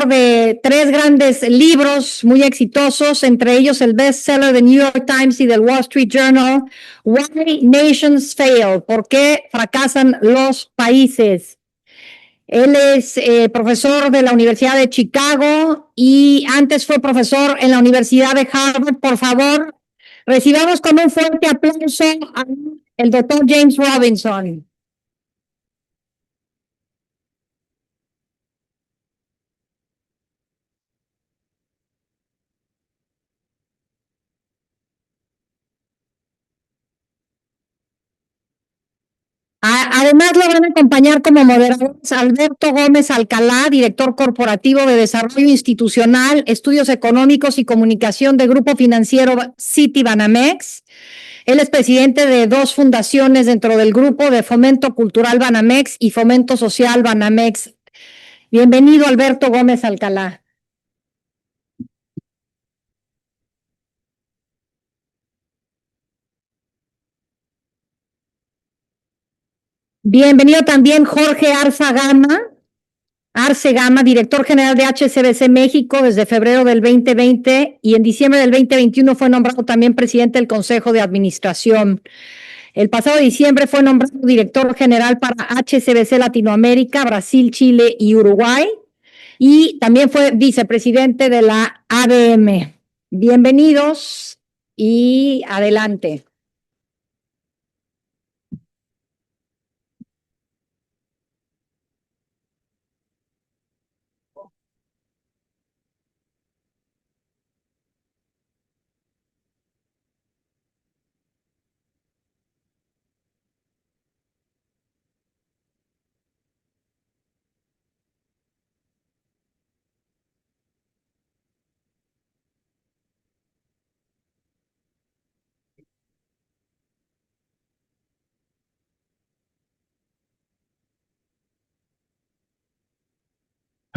autor de 3 grandes libros muy exitosos, entre ellos el bestseller de New York Times y del Wall Street Journal, Why Nations Fail, ¿por qué fracasan los países? Él es profesor de la Universidad de Chicago y antes fue profesor en la Universidad de Harvard. Por favor, recibamos con un fuerte aplauso al doctor James Robinson. Además, lo van a acompañar como moderadores Alberto Gómez Alcalá, director corporativo de Desarrollo Institucional, Estudios Económicos y Comunicación de Grupo Financiero Citibanamex. Él es presidente de 2 fundaciones dentro del grupo de Fomento Cultural Banamex y Fomento Social Banamex. Bienvenido, Alberto Gómez Alcalá. Bienvenido también Jorge Arce Gama, director general de HSBC México desde febrero del 2020 y en diciembre del 2021 fue nombrado también presidente del Consejo de Administración. El pasado diciembre fue nombrado director general para HSBC Latinoamérica, Brasil, Chile y Uruguay y también fue vicepresidente de la ADM. Bienvenidos y adelante.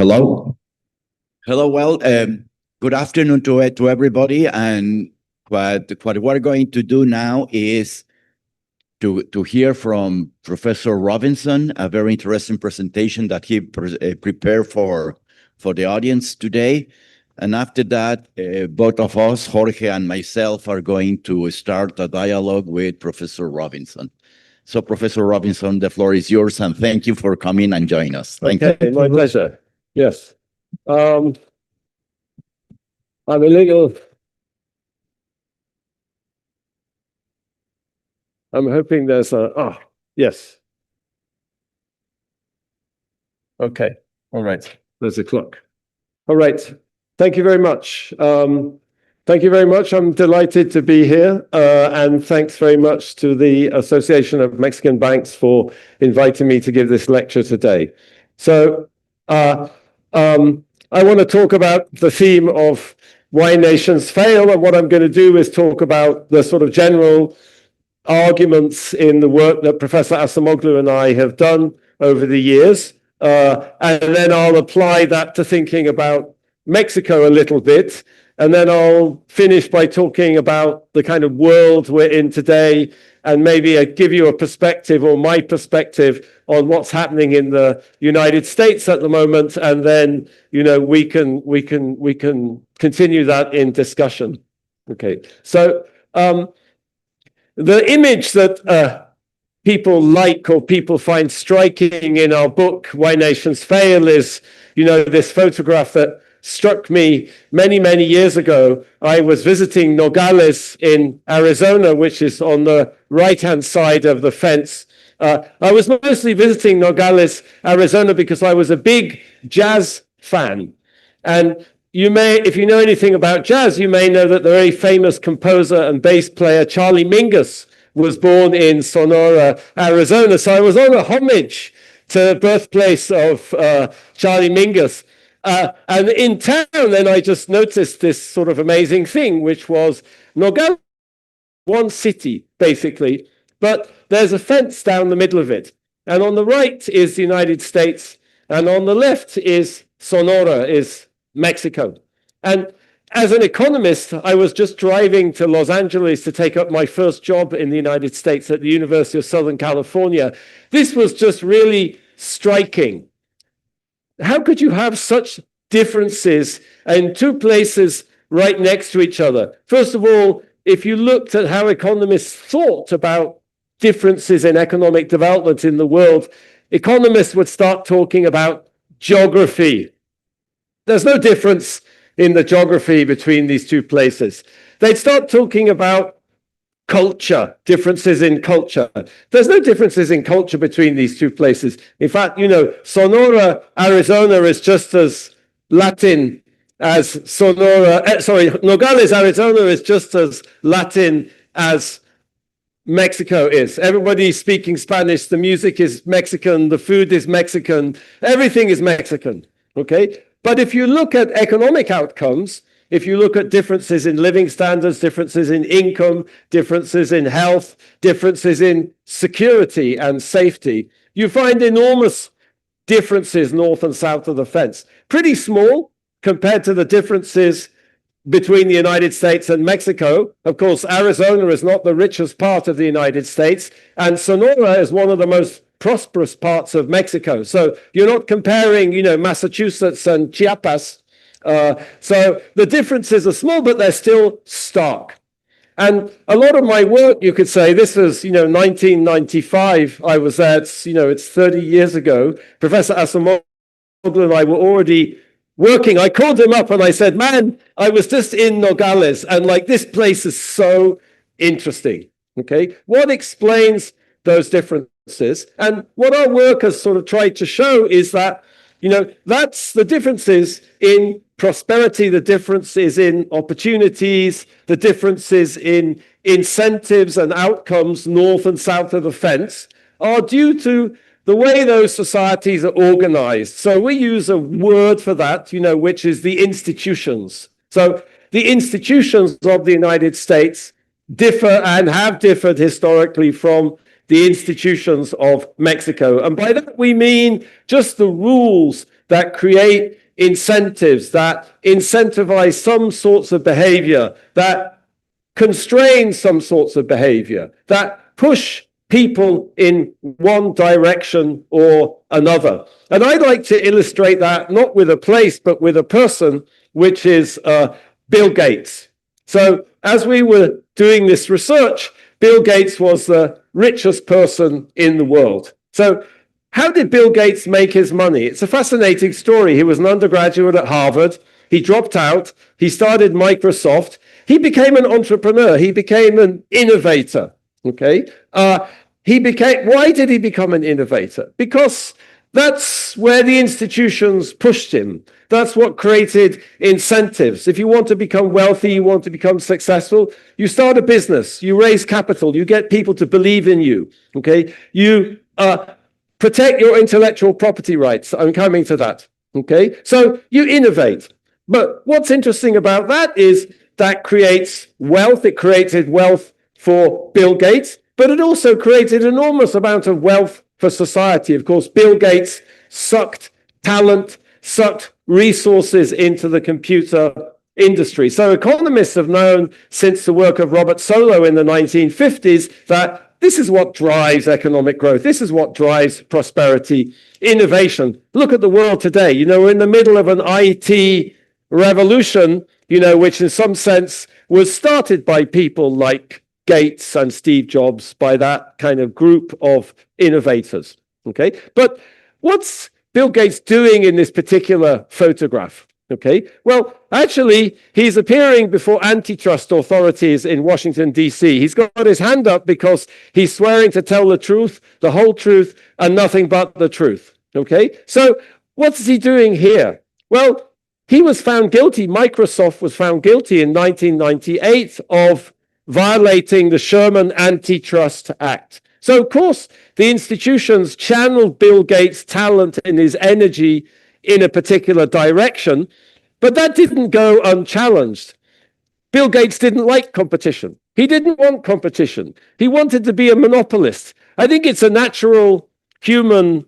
Hello. Well, good afternoon to everybody. And what we're going to do now is to hear from Professor Robinson, a very interesting presentation that he prepared for the audience today. And after that, both of us, Jorge and myself, are going to start a dialogue with Professor Robinson. So, Professor Robinson, the floor is yours, and thank you for coming and joining us. Thank you. My pleasure. Yes. I'm a little. I'm hoping there's a. Yes. Okay. All right. There's a clock. All right. Thank you very much. Thank you very much. I'm delighted to be here. And thanks very much to the Association of Mexican Banks for inviting me to give this lecture today. So, I want to talk about the theme of why nations fail, and what I'm going to do is talk about the sort of general arguments in the work that Professor Acemoglu and I have done over the years, and then I'll apply that to thinking about Mexico a little bit, and then I'll finish by talking about the kind of world we're in today, and maybe give you a perspective or my perspective on what's happening in the United States at the moment, and then we can continue that in discussion. Okay, so the image that people like or people find striking in our book Why Nations Fail is this photograph that struck me many years ago. I was visiting Nogales in Arizona, which is on the right-hand side of the fence. I was mostly visiting Nogales, Arizona, because I was a big jazz fan. And if you know anything about jazz, you may know that the very famous composer and bass player Charlie Mingus was born in Sonora, Arizona. So I was on a homage to the birthplace of Charlie Mingus. And in town, then I just noticed this sort of amazing thing, which was Nogales, one city, basically, but there's a fence down the middle of it. And on the right is the United States, and on the left is Sonora, is Mexico. And as an economist, I was just driving to Los Angeles to take up my first job in the United States at the University of Southern California. This was just really striking. How could you have such differences in two places right next to each other. First of all, if you looked at how economists thought about differences in economic development in the world, economists would start talking about geography. There's no difference in the geography between these two places. They'd start talking about culture, differences in culture. There's no differences in culture between these two places. In fact, Sonora, Arizona is just as Latin as Nogales, Arizona is just as Latin as Mexico is. Everybody's speaking Spanish. The music is Mexican. The food is Mexican. Everything is Mexican. Okay? But if you look at economic outcomes, if you look at differences in living standards, differences in income, differences in health, differences in security and safety, you find enormous differences north and south of the fence. Pretty small compared to the differences between the United States and Mexico. Of course, Arizona is not the richest part of the United States, and Sonora is one of the most prosperous parts of Mexico. So you're not comparing, Massachusetts and Chiapas. So the differences are small, but they're still stark. And a lot of my work, you could say, this was, 1995. I was there, it's 30 years ago. Professor Asimoglu and I were already working. I called him up and I said, man, I was just in Nogales and this place is so interesting. Okay. What explains those differences? And what our work has sort of tried to show is that, that's the differences in prosperity, the differences in opportunities, the differences in incentives and outcomes north and south of the fence are due to the way those societies are organized. So we use a word for that, which is the institutions. So the institutions of the United States differ and have differed historically from the institutions of Mexico. And by that we mean just the rules that create incentives, that incentivize some sorts of behavior, that constrain some sorts of behavior, that push people in one direction or another. And I'd like to illustrate that not with a place, but with a person, which is Bill Gates. So as we were doing this research, Bill Gates was the richest person in the world. So how did Bill Gates make his money? It's a fascinating story. He was an undergraduate at Harvard. He dropped out. He started Microsoft. He became an entrepreneur. He became an innovator. Okay. Why did he become an innovator? Because that's where the institutions pushed him. That's what created incentives. If you want to become wealthy, you want to become successful, you start a business, you raise capital, you get people to believe in you. Okay. You protect your intellectual property rights. I'm coming to that. Okay. So you innovate. But what's interesting about that is that creates wealth. It created wealth for Bill Gates, but it also created an enormous amount of wealth for society. Of course, Bill Gates sucked talent, sucked resources into the computer industry. So economists have known since the work of Robert Solow in the 1950s that this is what drives economic growth. This is what drives prosperity, innovation. Look at the world today. We're in the middle of an IT revolution, which in some sense was started by people like Gates and Steve Jobs, by that kind of group of innovators. Okay. But what's Bill Gates doing in this particular photograph? Okay. Well, actually, he's appearing before antitrust authorities in Washington, D.C. He's got his hand up because he's swearing to tell the truth, the whole truth, and nothing but the truth. Okay. So what's he doing here? Well, he was found guilty. Microsoft was found guilty in 1998 of violating the Sherman Antitrust Act. So, of course, the institutions channeled Bill Gates' talent and his energy in a particular direction, but that didn't go unchallenged. Bill Gates didn't like competition. He didn't want competition. He wanted to be a monopolist. I think it's a natural human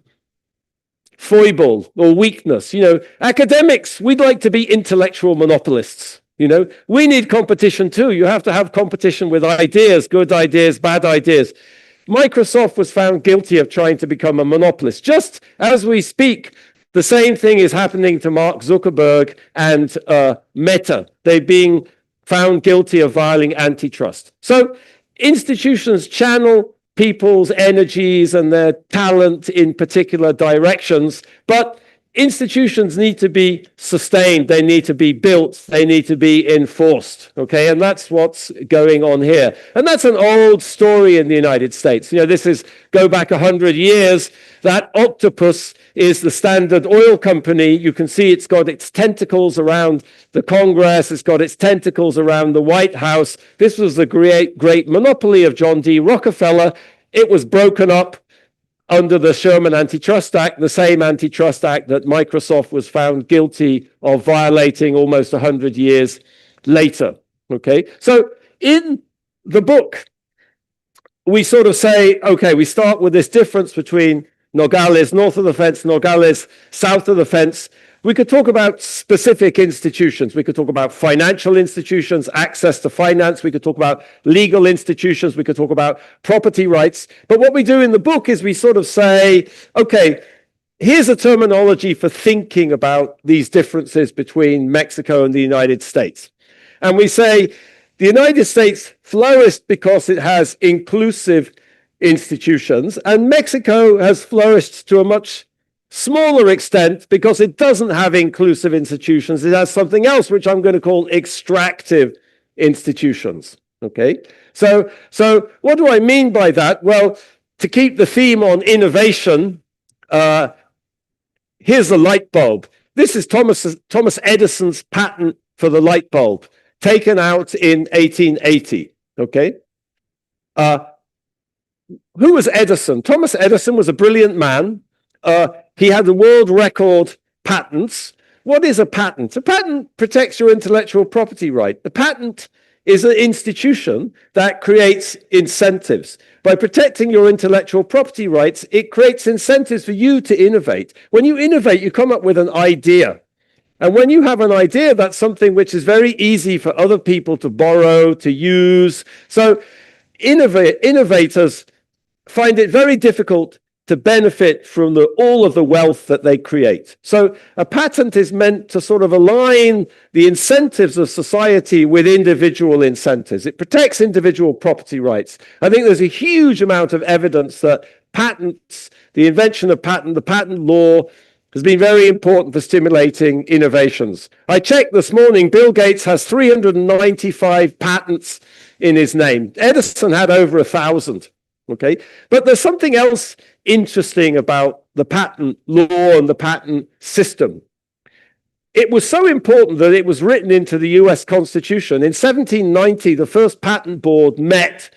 foible or weakness. Academics, we'd like to be intellectual monopolists. We need competition too. You have to have competition with ideas, good ideas, bad ideas. Microsoft was found guilty of trying to become a monopolist. Just as we speak, The same thing is happening to Mark Zuckerberg and Meta. They're being found guilty of violating antitrust. So institutions channel people's energies and their talent in particular directions, but institutions need to be sustained, they need to be built, they need to be enforced, okay? And that's what's going on here. And that's an old story in the United States. You know, this is, go back 100 years, that octopus is the Standard Oil Company. You can see it's got its tentacles around the Congress, it's got its tentacles around the White House. This was the great monopoly of John D. Rockefeller. It was broken up under the Sherman Antitrust Act, the same Antitrust Act that Microsoft was found guilty of violating almost 100 years later, okay? So in the book, we sort of say, okay, we start with this difference between Nogales north of the fence, Nogales south of the fence. We could talk about specific institutions. We could talk about financial institutions, access to finance. We could talk about legal institutions. We could talk about property rights. But what we do in the book is we sort of say, okay, here's a terminology for thinking about these differences between Mexico and the United States. And we say the United States flourished because it has inclusive institutions, and Mexico has flourished to a much smaller extent because it doesn't have inclusive institutions. It has something else, which I'm going to call extractive institutions. Okay, so what do I mean by that? Well, to keep the theme on innovation, here's a light bulb. This is Thomas Edison's patent for the light bulb, taken out in 1880. Okay, who was Edison? Thomas Edison was a brilliant man. He had the world record patents. What is a patent? A patent protects your intellectual property right. The patent is an institution that creates incentives. By protecting your intellectual property rights, it creates incentives for you to innovate. When you innovate, you come up with an idea. And when you have an idea, that's something which is very easy for other people to borrow, to use. So innovators find it very difficult to benefit from all of the wealth that they create. So a patent is meant to sort of align the incentives of society with individual incentives. It protects individual property rights. I think there's a huge amount of evidence that patents, the invention of the patent law, has been very important for stimulating innovations. I checked this morning, Bill Gates has 395 patents in his name. Edison had over 1,000. Okay, but there's something else interesting about the patent law and the patent system. It was so important that it was written into the US Constitution. In 1790, the first patent board met,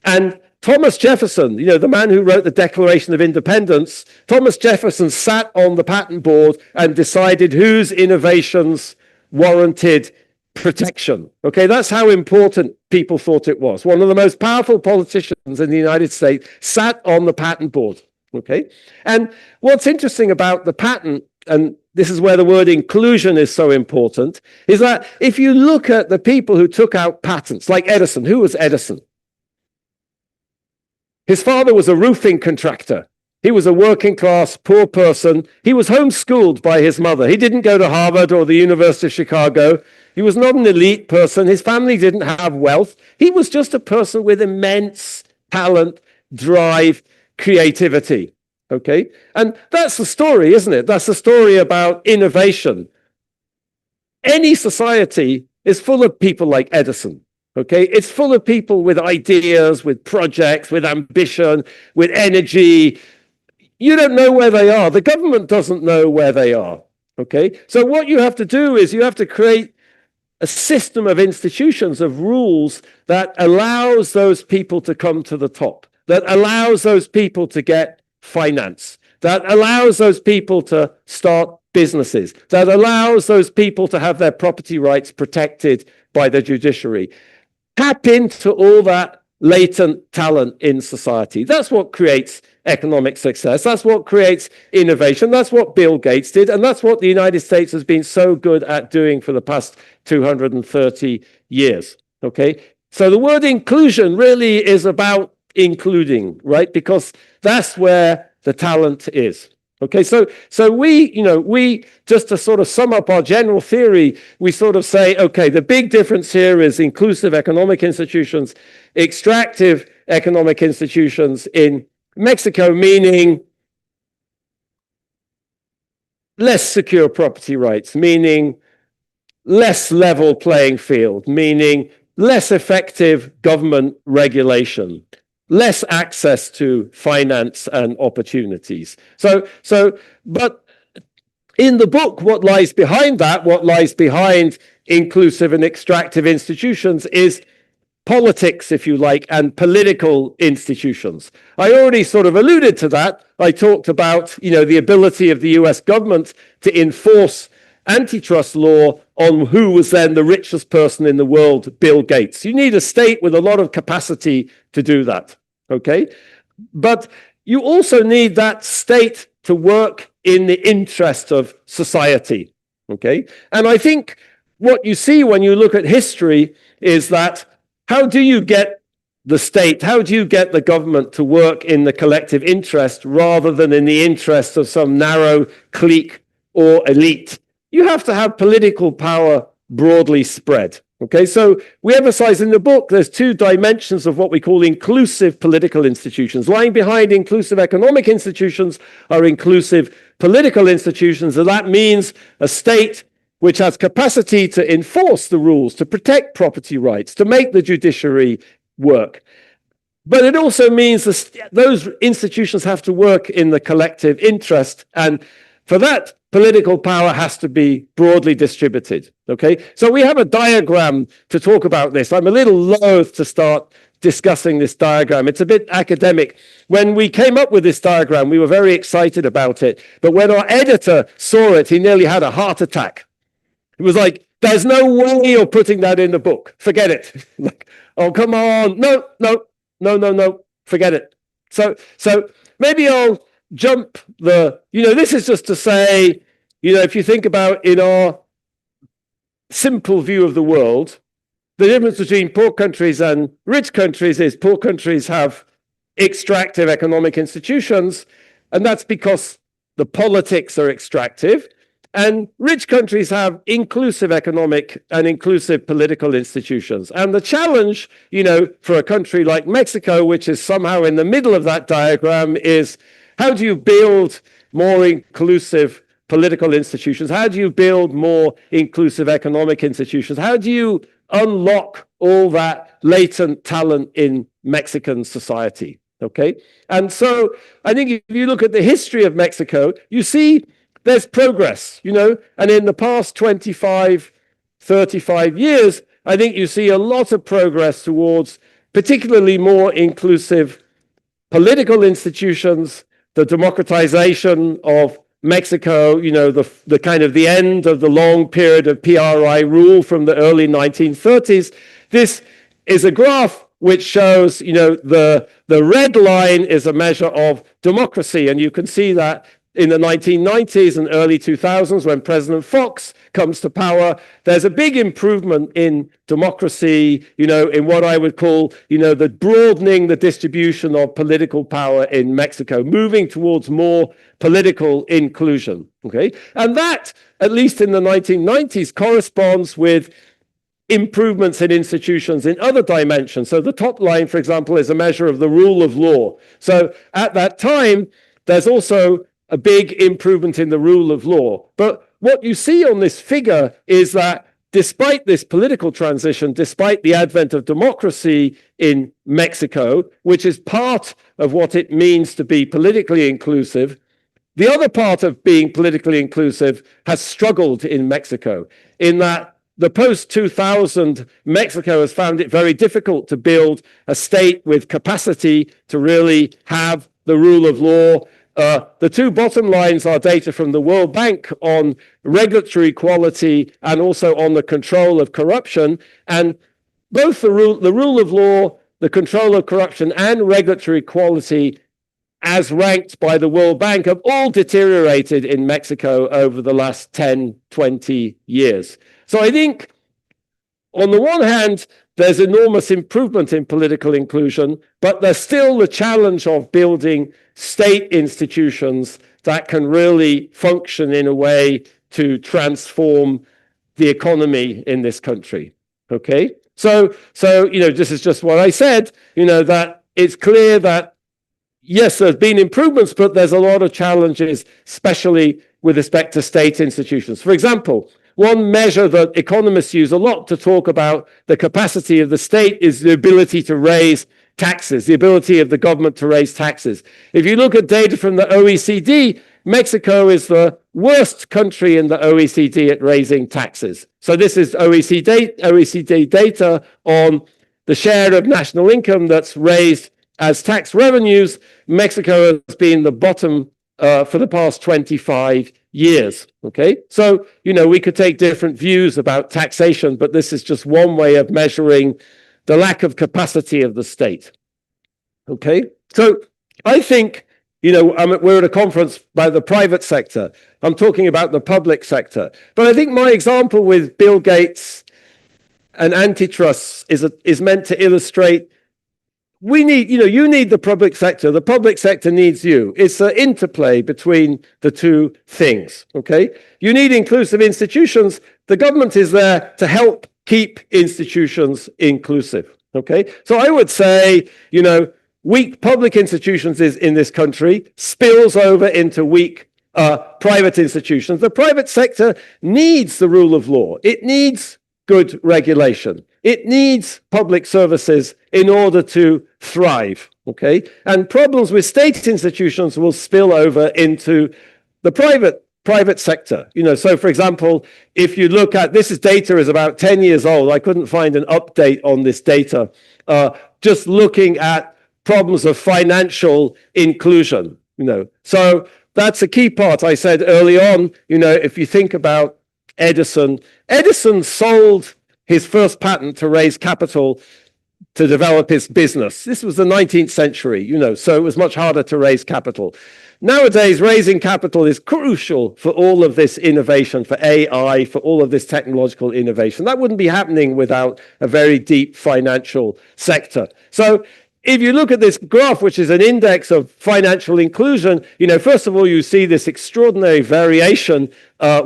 and Thomas Jefferson, you know, the man who wrote the Declaration of Independence, Thomas Jefferson sat on the patent board and decided whose innovations warranted protection. Okay, that's how important people thought it was. One of the most powerful politicians in the United States sat on the patent board. Okay, and what's interesting about the patent, and this is where the word inclusion is so important, is that if you look at the people who took out patents, like Edison, who was Edison? His father was a roofing contractor. He was a working class, poor person. He was homeschooled by his mother. He didn't go to Harvard or the University of Chicago. He was not an elite person. His family didn't have wealth. He was just a person with immense talent, drive, creativity. Okay? And that's the story, isn't it? That's the story about innovation. Any society is full of people like Edison. Okay? It's full of people with ideas, with projects, with ambition, with energy. You don't know where they are. The government doesn't know where they are. Okay? So what you have to do is you have to create a system of institutions, of rules that allows those people to come to the top, that allows those people to get finance, that allows those people to start businesses, that allows those people to have their property rights protected by the judiciary. Tap into all that latent talent in society. That's what creates economic success. That's what creates innovation. That's what Bill Gates did. And that's what the United States has been so good at doing for the past 230 years. Okay? So the word inclusion really is about including, right? Because that's where the talent is. Okay, so we just to sort of sum up our general theory, we sort of say, okay, the big difference here is inclusive economic institutions, extractive economic institutions in Mexico, meaning less secure property rights, meaning less level playing field, meaning less effective government regulation, less access to finance and opportunities. But in the book, what lies behind that, what lies behind inclusive and extractive institutions is politics, if you like, and political institutions. I already sort of alluded to that. I talked about, the ability of the US government to enforce antitrust law on who was then the richest person in the world, Bill Gates. You need a state with a lot of capacity to do that, okay? But you also need that state to work in the interest of society, okay? And I think what you see when you look at history is that how do you get the state, how do you get the government to work in the collective interest rather than in the interest of some narrow clique or elite? You have to have political power broadly spread. Okay, so we emphasize in the book there's two dimensions of what we call inclusive political institutions. Lying behind inclusive economic institutions are inclusive political institutions, and that means a state which has capacity to enforce the rules, to protect property rights, to make the judiciary work. But it also means those institutions have to work in the collective interest, and for that, political power has to be broadly distributed, okay? So we have a diagram to talk about this. I'm a little loath to start discussing this diagram. It's a bit academic. When we came up with this diagram, we were very excited about it. But when our editor saw it, he nearly had a heart attack. It was like, there's no way you're putting that in the book. Forget it. Like, oh, come on. No, forget it. So maybe I'll jump this is just to say, if you think about in our simple view of the world, the difference between poor countries and rich countries is poor countries have extractive economic institutions, and that's because the politics are extractive, and rich countries have inclusive economic and inclusive political institutions. And the challenge, for a country like Mexico, which is somehow in the middle of that diagram, is how do you build more inclusive political institutions? How do you build more inclusive economic institutions? How do you unlock all that latent talent in Mexican society? Okay. And so I think if you look at the history of Mexico, you see there's progress, and in the past 25, 35 years, I think you see a lot of progress towards particularly more inclusive political institutions, the democratization of Mexico, the kind of the end of the long period of PRI rule from the early 1930s. This is a graph which shows, the red line is a measure of democracy, and you can see that in the 1990s and early 2000s, when President Fox comes to power, there's a big improvement in democracy, in what I would call, the broadening the distribution of political power in Mexico, moving towards more political inclusion, okay? And that, at least in the 1990s, corresponds with improvements in institutions in other dimensions. So the top line, for example, is a measure of the rule of law. So at that time, there's also a big improvement in the rule of law. But what you see on this figure is that despite this political transition, despite the advent of democracy in Mexico, which is part of what it means to be politically inclusive, the other part of being politically inclusive has struggled in Mexico, in that the post-2000 Mexico has found it very difficult to build a state with capacity to really have the rule of law. The two bottom lines are data from the World Bank on regulatory quality and also on the control of corruption. And both the rule of law, the control of corruption, and regulatory quality, as ranked by the World Bank, have all deteriorated in Mexico over the last 10, 20 years. So I think, on the one hand, there's enormous improvement in political inclusion, but there's still the challenge of building state institutions that can really function in a way to transform the economy in this country. Okay, so this is just what I said. That it's clear that yes, there's been improvements, but there's a lot of challenges, especially with respect to state institutions. For example, one measure that economists use a lot to talk about the capacity of the state is the ability to raise taxes, the ability of the government to raise taxes. If you look at data from the OECD, Mexico is the worst country in the OECD at raising taxes. So this is OECD data on the share of national income that's raised as tax revenues. Mexico has been the bottom for the past 25 years. Okay, so we could take different views about taxation, but this is just one way of measuring the lack of capacity of the state. Okay, so I think we're at a conference by the private sector. I'm talking about the public sector, but I think my example with Bill Gates and antitrust is meant to illustrate we need, you need the public sector needs you. It's an interplay between the two things, okay? You need inclusive institutions. The government is there to help keep institutions inclusive, okay? So I would say, weak public institutions in this country spills over into weak private institutions. The private sector needs the rule of law. It needs good regulation. It needs public services in order to thrive, okay? And problems with state institutions will spill over into the private sector. So for example, if you look at, this data is about 10 years old. I couldn't find an update on this data. Just looking at problems of financial inclusion, So that's a key part. I said early on, if you think about Edison sold his first patent to raise capital to develop his business. This was the 19th century, so it was much harder to raise capital. Nowadays, raising capital is crucial for all of this innovation, for AI, for all of this technological innovation. That wouldn't be happening without a very deep financial sector. So if you look at this graph, which is an index of financial inclusion, first of all, you see this extraordinary variation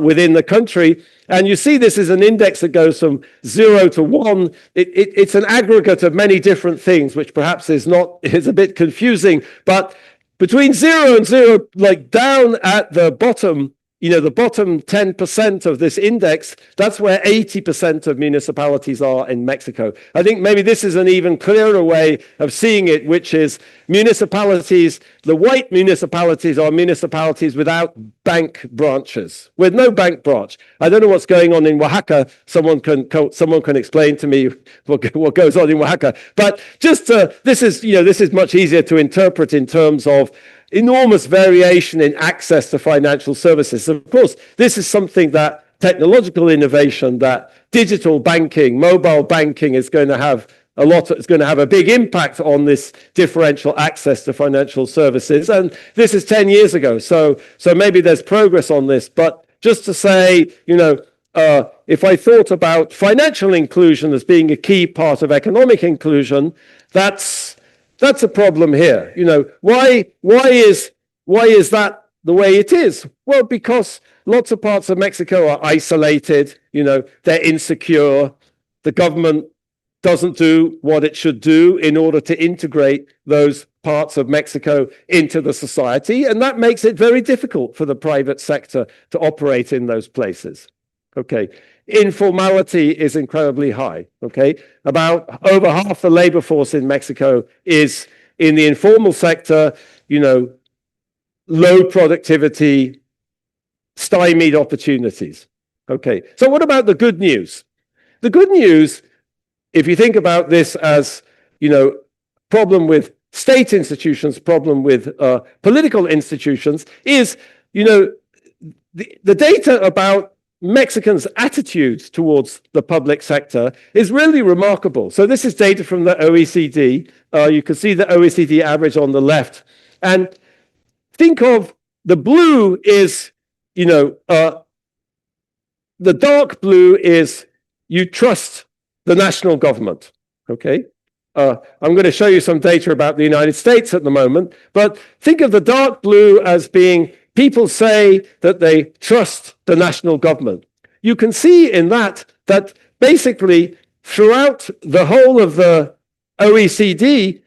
within the country. And you see this is an index that goes from 0 to 1. It's an aggregate of many different things, which perhaps is a bit confusing. But between 0 and 0, like down at the bottom, the bottom 10% of this index, that's where 80% of municipalities are in Mexico. I think maybe this is an even clearer way of seeing it, which is municipalities, the white municipalities are municipalities without bank branches, with no bank branch. I don't know what's going on in Oaxaca. Someone can explain to me what goes on in Oaxaca. But just this is much easier to interpret in terms of enormous variation in access to financial services. Of course, this is something that technological innovation, that digital banking, mobile banking is going to have a big impact on this differential access to financial services. And this is 10 years ago. So maybe there's progress on this. But just to say, if I thought about financial inclusion as being a key part of economic inclusion, that's a problem here. Why is that the way it is? Well, because lots of parts of Mexico are isolated, they're insecure. The government doesn't do what it should do in order to integrate those parts of Mexico into the society. And that makes it very difficult for the private sector to operate in those places. Okay. Informality is incredibly high. Okay. About over half the labor force in Mexico is in the informal sector, low productivity, stymied opportunities. Okay. So what about the good news? The good news, if you think about this as, problem with state institutions, problem with political institutions, is, the data about Mexicans' attitudes towards the public sector is really remarkable. So this is data from the OECD. You can see the OECD average on the left. And think of the blue is, the dark blue is you trust the national government, okay? I'm going to show you some data about the United States at the moment, but think of the dark blue as being people say that they trust the national government. You can see in that basically throughout the whole of the OECD,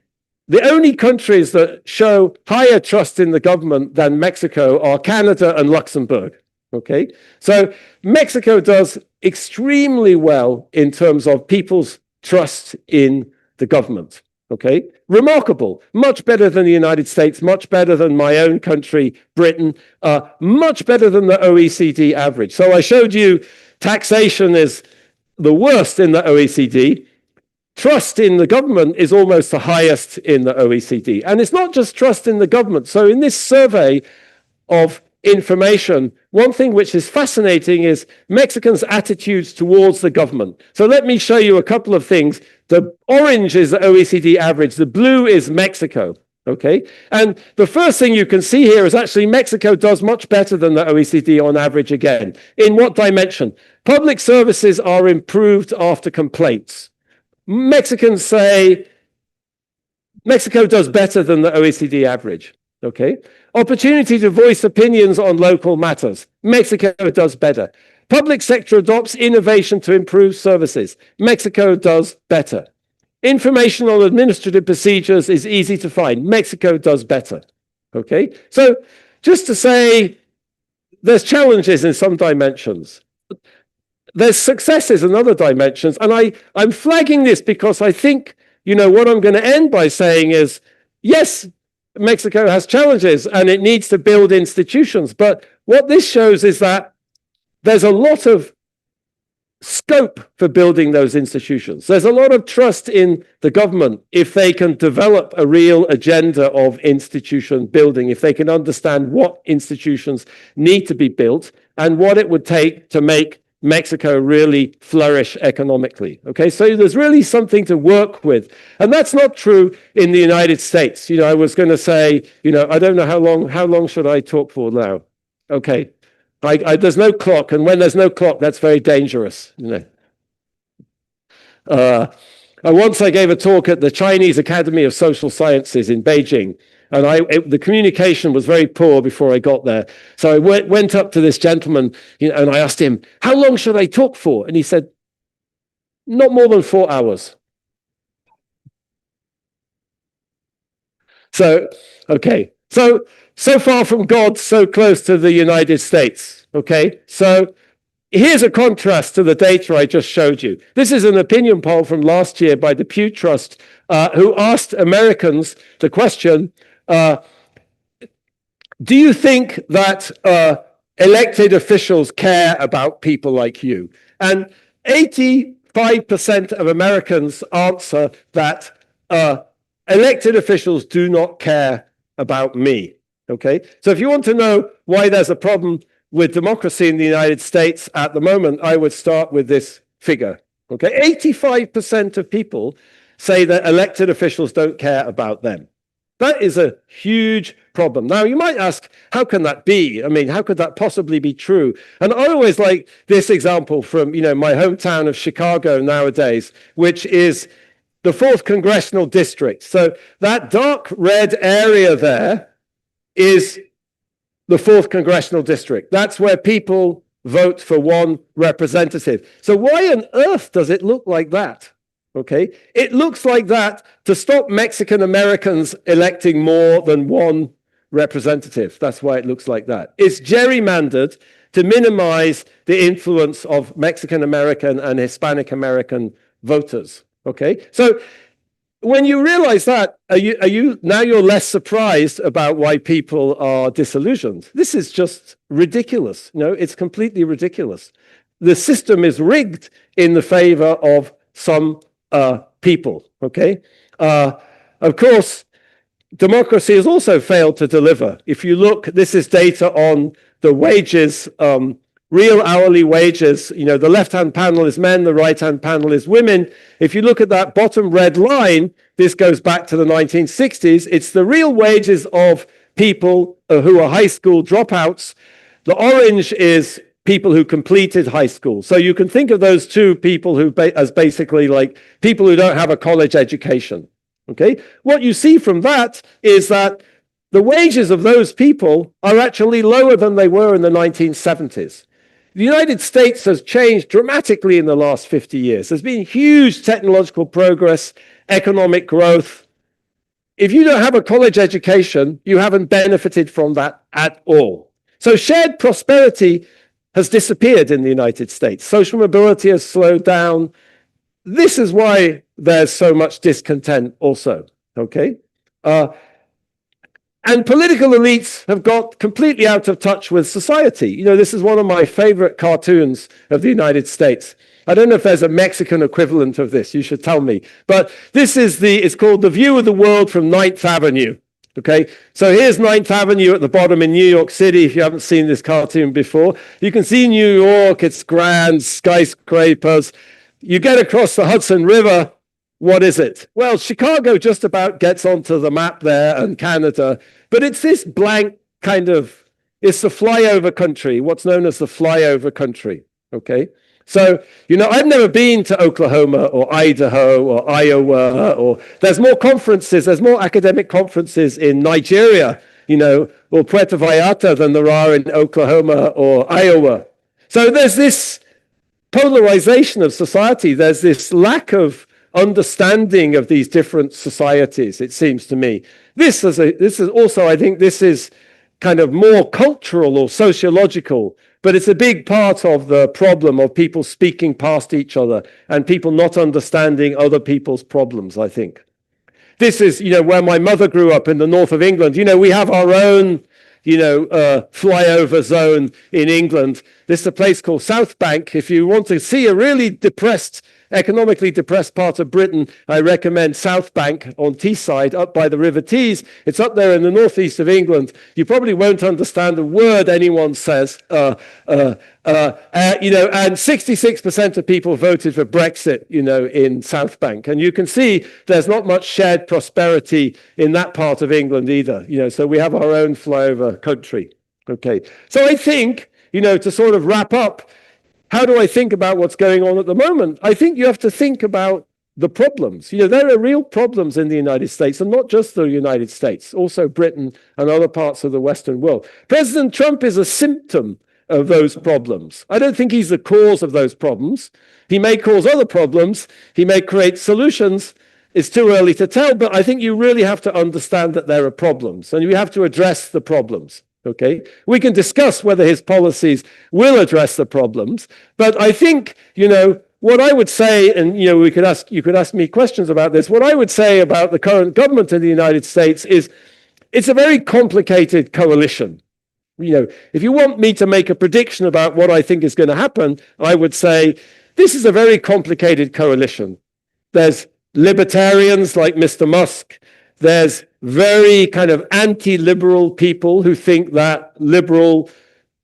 the only countries that show higher trust in the government than Mexico are Canada and Luxembourg. Okay, so Mexico does extremely well in terms of people's trust in the government. Okay, remarkable, much better than the United States, much better than my own country, Britain, much better than the OECD average. So I showed you taxation is the worst in the OECD. Trust in the government is almost the highest in the OECD. And it's not just trust in the government. So in this survey of information, one thing which is fascinating is Mexicans' attitudes towards the government. So let me show you a couple of things. The orange is the OECD average. The blue is Mexico. Okay. And the first thing you can see here is actually Mexico does much better than the OECD on average again. In what dimension? Public services are improved after complaints. Mexicans say Mexico does better than the OECD average. Okay. Opportunity to voice opinions on local matters. Mexico does better. Public sector adopts innovation to improve services. Mexico does better. Information on administrative procedures is easy to find. Mexico does better. Okay. So just to say there's challenges in some dimensions. There's successes in other dimensions. And I'm flagging this because I think, what I'm going to end by saying is, yes, Mexico has challenges and it needs to build institutions. But what this shows is that there's a lot of scope for building those institutions. There's a lot of trust in the government if they can develop a real agenda of institution building, if they can understand what institutions need to be built and what it would take to make Mexico really flourish economically. Okay, so there's really something to work with. And that's not true in the United States. I was going to say, I don't know how long should I talk for now? Okay, there's no clock. And when there's no clock, that's very dangerous. Once I gave a talk at the Chinese Academy of Social Sciences in Beijing. And the communication was very poor before I got there. So I went up to this gentleman, and I asked him, how long should I talk for? And he said, not more than 4 hours. So, okay. So far from God, so close to the United States. Okay. So here's a contrast to the data I just showed you. This is an opinion poll from last year by the Pew Trust, who asked Americans the question, do you think that elected officials care about people like you? And 85% of Americans answer that elected officials do not care about me. Okay, so if you want to know why there's a problem with democracy in the United States at the moment, I would start with this figure. Okay, 85% of people say that elected officials don't care about them. That is a huge problem. Now, you might ask, how can that be? I mean, how could that possibly be true? And I always like this example from, my hometown of Chicago nowadays, which is the 4th Congressional District. So that dark red area there is the 4th Congressional District. That's where people vote for one representative. So why on earth does it look like that? Okay, it looks like that to stop Mexican Americans electing more than one representative. That's why it looks like that. It's gerrymandered to minimize the influence of Mexican American and Hispanic American voters. Okay, so when you realize that, you're less surprised about why people are disillusioned. This is just ridiculous. It's completely ridiculous. The system is rigged in the favor of some people. Okay, of course, democracy has also failed to deliver. If you look, this is data on the wages, real hourly wages. The left-hand panel is men, the right-hand panel is women. If you look at that bottom red line, this goes back to the 1960s. It's the real wages of people who are high school dropouts. The orange is people who completed high school. So you can think of those two people as basically like people who don't have a college education. Okay, what you see from that is that the wages of those people are actually lower than they were in the 1970s. The United States has changed dramatically in the last 50 years. There's been huge technological progress, economic growth. If you don't have a college education, you haven't benefited from that at all. So shared prosperity has disappeared in the United States. Social mobility has slowed down. This is why there's so much discontent also, okay? And political elites have got completely out of touch with society. You know, this is one of my favorite cartoons of the United States. I don't know if there's a Mexican equivalent of this. You should tell me. But this is it's called The View of the World from 9th Avenue. Okay, so here's 9th Avenue at the bottom in New York City. If you haven't seen this cartoon before, you can see New York. It's grand, skyscrapers. You get across the Hudson River. What is it? Well, Chicago just about gets onto the map there, and Canada, but it's this blank kind of, it's the flyover country, what's known as the flyover country, okay? So, you know, I've never been to Oklahoma or Idaho or Iowa, or there's more conferences, there's more academic conferences in Nigeria, you know, or Puerto Vallarta than there are in Oklahoma or Iowa. So there's this polarization of society, there's this lack of understanding of these different societies, it seems to me. This is also, I think this is kind of more cultural or sociological, but it's a big part of the problem of people speaking past each other and people not understanding other people's problems, I think. This is, you know, where my mother grew up in the north of England. You know, we have our own, you know, flyover zone in England. This is a place called South Bank. If you want to see a really depressed, economically depressed part of Britain, I recommend South Bank on Teesside, up by the River Tees. It's up there in the northeast of England. You probably won't understand a word anyone says, you know, and 66% of people voted for Brexit, you know, in South Bank. And you can see there's not much shared prosperity in that part of England either, you know, so we have our own flyover country. Okay, so I think, you know, to sort of wrap up, how do I think about what's going on at the moment? I think you have to think about the problems. You know, there are real problems in the United States, and not just the United States, also Britain and other parts of the Western world. President Trump is a symptom of those problems. I don't think he's the cause of those problems. He may cause other problems. He may create solutions. It's too early to tell, but I think you really have to understand that there are problems, and you have to address the problems. Okay, we can discuss whether his policies will address the problems, but I think, you know, what I would say, and you know, you could ask me questions about this. What I would say about the current government in the United States is it's a very complicated coalition. You know, if you want me to make a prediction about what I think is going to happen, I would say this is a very complicated coalition. There's libertarians like Mr. Musk. There's very kind of anti-liberal people who think that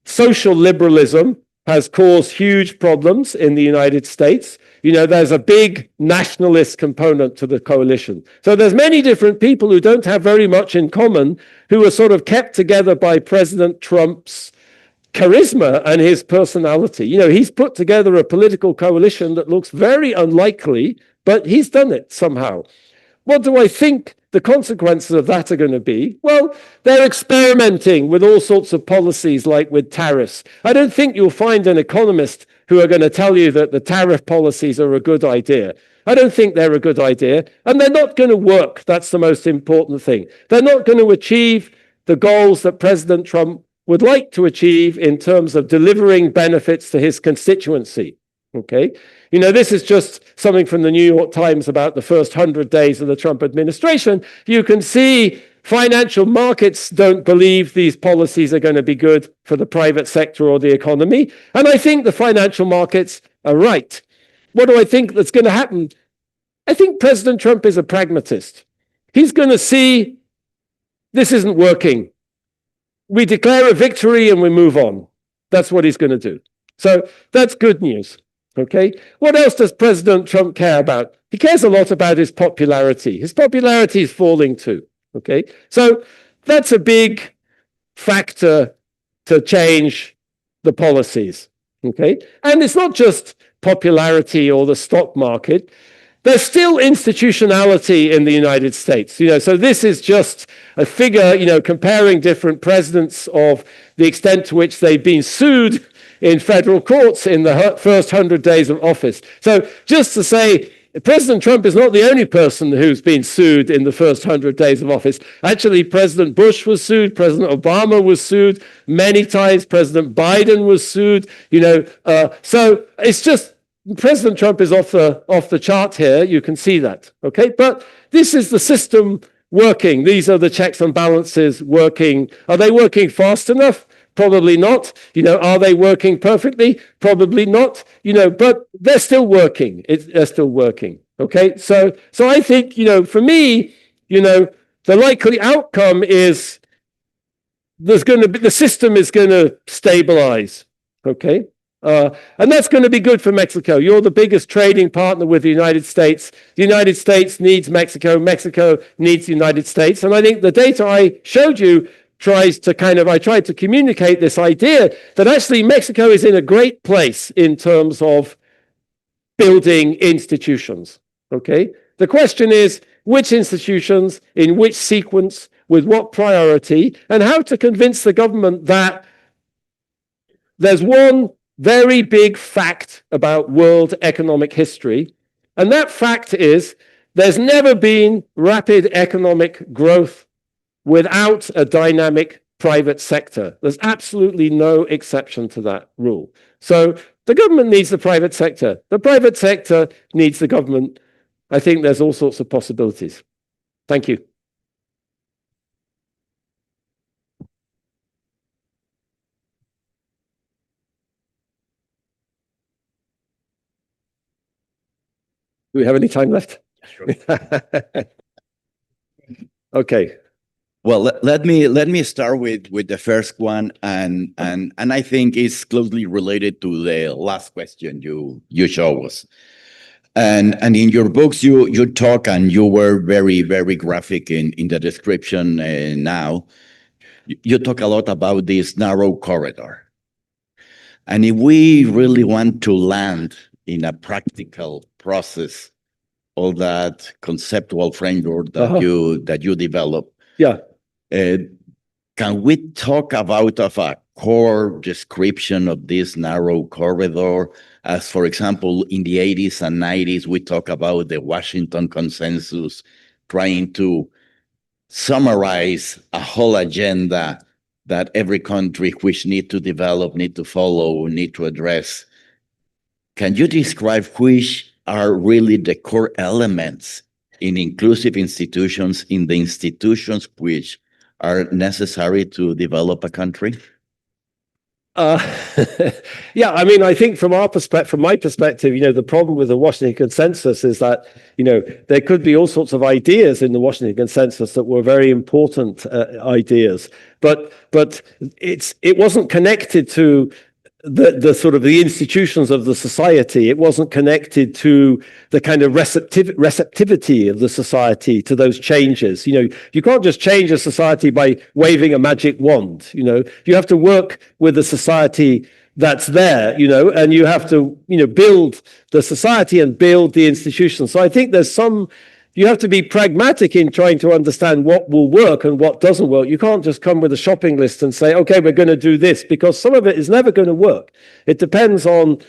social liberalism has caused huge problems in the United States. You know, there's a big nationalist component to the coalition. So there's many different people who don't have very much in common, who are sort of kept together by President Trump's charisma and his personality. You know, he's put together a political coalition that looks very unlikely, but he's done it somehow. What do I think the consequences of that are going to be? Well, they're experimenting with all sorts of policies, like with tariffs. I don't think you'll find an economist who are going to tell you that the tariff policies are a good idea. I don't think they're a good idea, and they're not going to work. That's the most important thing. They're not going to achieve the goals that President Trump would like to achieve in terms of delivering benefits to his constituency. Okay, you know, this is just something from the New York Times about the first 100 days of the Trump administration. You can see financial markets don't believe these policies are going to be good for the private sector or the economy. And I think the financial markets are right. What do I think that's going to happen? I think President Trump is a pragmatist. He's going to see this isn't working. We declare a victory and we move on. That's what he's going to do. So that's good news. Okay, what else does President Trump care about? He cares a lot about his popularity. His popularity is falling too. Okay, so that's a big factor to change the policies. Okay, and it's not just popularity or the stock market. there's still institutionality in the United States. So this is just a figure, comparing different presidents of the extent to which they've been sued in federal courts in the first 100 days of office. So just to say, President Trump is not the only person who's been sued in the first 100 days of office. Actually, President Bush was sued. President Obama was sued many times. President Biden was sued. So it's just President Trump is off the chart here. You can see that. Okay, but this is the system working. These are the checks and balances working. Are they working fast enough? Probably not. Are they working perfectly? Probably not. But they're still working. They're still working. Okay. So I think, for me, the likely outcome is the system is going to stabilize. Okay. And that's going to be good for Mexico. You're the biggest trading partner with the United States. The United States needs Mexico. Mexico needs the United States. And I think the data I showed you I tried to communicate this idea that actually Mexico is in a great place in terms of building institutions. Okay. The question is which institutions, in which sequence, with what priority, and how to convince the government that there's one very big fact about world economic history. And that fact is there's never been rapid economic growth without a dynamic private sector. There's absolutely no exception to that rule. So the government needs the private sector. The private sector needs the government. I think there's all sorts of possibilities. Thank you. Do we have any time left? Sure. Okay. Well, let me start with the first one, and I think it's closely related to the last question you show us. And in your books you talk, and you were very, very graphic in the description now. You talk a lot about this narrow corridor. And if we really want to land in a practical process, all that conceptual framework that you develop, yeah. Can we talk about a core description of this narrow corridor? As, for example, in the 80s and 90s, we talk about the Washington Consensus, trying to summarize a whole agenda that every country which need to develop, need to follow, need to address. Can you describe which are really the core elements in inclusive institutions, in the institutions which are necessary to develop a country? Yeah, I mean, I think from my perspective, the problem with the Washington Consensus is that, there could be all sorts of ideas in the Washington Consensus that were very important ideas, but it wasn't connected to the sort of the institutions of the society. It wasn't connected to the kind of receptivity of the society to those changes. You can't just change a society by waving a magic wand. You have to work with the society that's there, and you have to, build the society and build the institutions. So I think you have to be pragmatic in trying to understand what will work and what doesn't work. You can't just come with a shopping list and say, okay, we're going to do this, because some of it is never going to work. It depends on